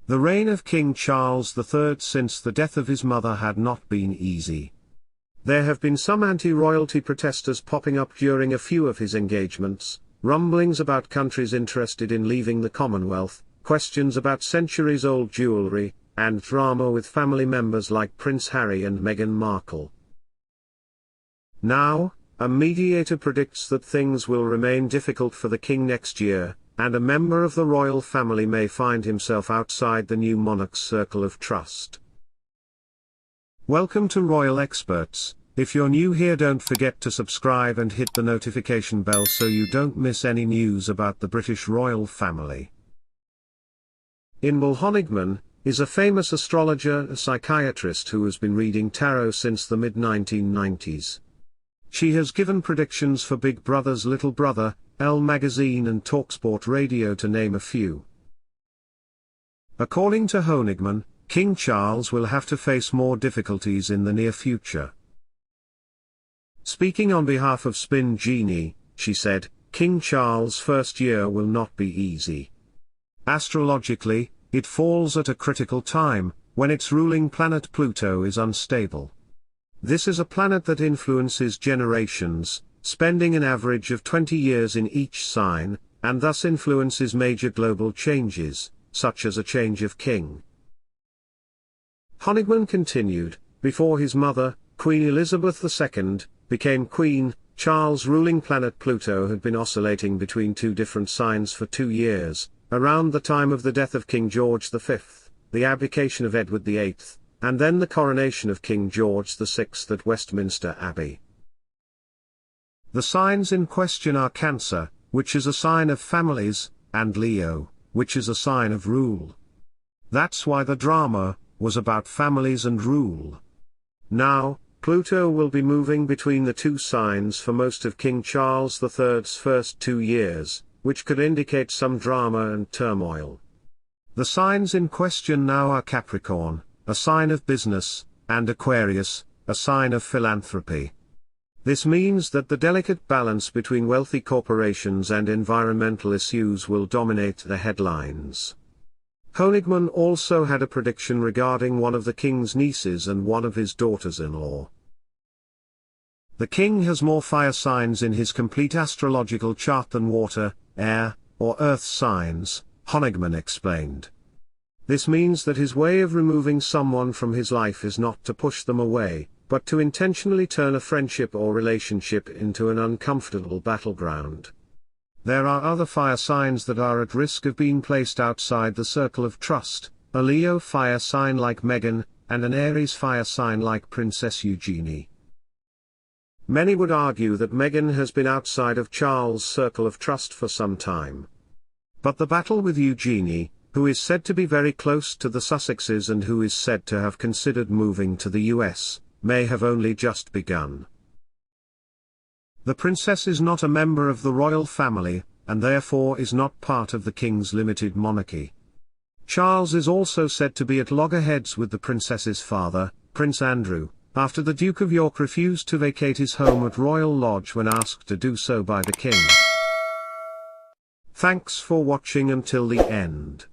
The reign of King Charles III since the death of his mother had not been easy. There have been some anti-royalty protesters popping up during a few of his engagements, rumblings about countries interested in leaving the Commonwealth, questions about centuries-old jewelry, and drama with family members like Prince Harry and Meghan Markle. Now, a mediator predicts that things will remain difficult for the king next year, and a member of the royal family may find himself outside the new monarch's circle of trust. Welcome to Royal Experts. If you're new here, don't forget to subscribe and hit the notification bell so you don't miss any news about the British royal family. Inbal Honigman is a famous astrologer and psychiatrist who has been reading tarot since the mid-1990s. She has given predictions for Big Brother's little brother, Elle Magazine and talkSPORT Radio to name a few. According to Honigman, King Charles will have to face more difficulties in the near future. Speaking on behalf of Spin Genie, she said, King Charles' first year will not be easy. Astrologically, it falls at a critical time, when its ruling planet Pluto is unstable. This is a planet that influences generations, spending an average of 20 years in each sign, and thus influences major global changes, such as a change of king. Honigman continued, before his mother, Queen Elizabeth II, became queen, Charles' ruling planet Pluto had been oscillating between two different signs for 2 years, around the time of the death of King George V, the abdication of Edward VIII, and then the coronation of King George VI at Westminster Abbey. The signs in question are Cancer, which is a sign of families, and Leo, which is a sign of rule. That's why the drama was about families and rule. Now, Pluto will be moving between the two signs for most of King Charles III's first 2 years, which could indicate some drama and turmoil. The signs in question now are Capricorn, a sign of business, and Aquarius, a sign of philanthropy. This means that the delicate balance between wealthy corporations and environmental issues will dominate the headlines. Honigman also had a prediction regarding one of the king's nieces and one of his daughters-in-law. The king has more fire signs in his complete astrological chart than water, air, or earth signs, Honigman explained. This means that his way of removing someone from his life is not to push them away, but to intentionally turn a friendship or relationship into an uncomfortable battleground. There are other fire signs that are at risk of being placed outside the circle of trust, a Leo fire sign like Meghan, and an Aries fire sign like Princess Eugenie. Many would argue that Meghan has been outside of Charles' circle of trust for some time. But the battle with Eugenie, who is said to be very close to the Sussexes and who is said to have considered moving to the US, may have only just begun. The princess is not a member of the royal family, and therefore is not part of the king's limited monarchy. Charles is also said to be at loggerheads with the princess's father, Prince Andrew, after the Duke of York refused to vacate his home at Royal Lodge when asked to do so by the king. Thanks for watching until the end.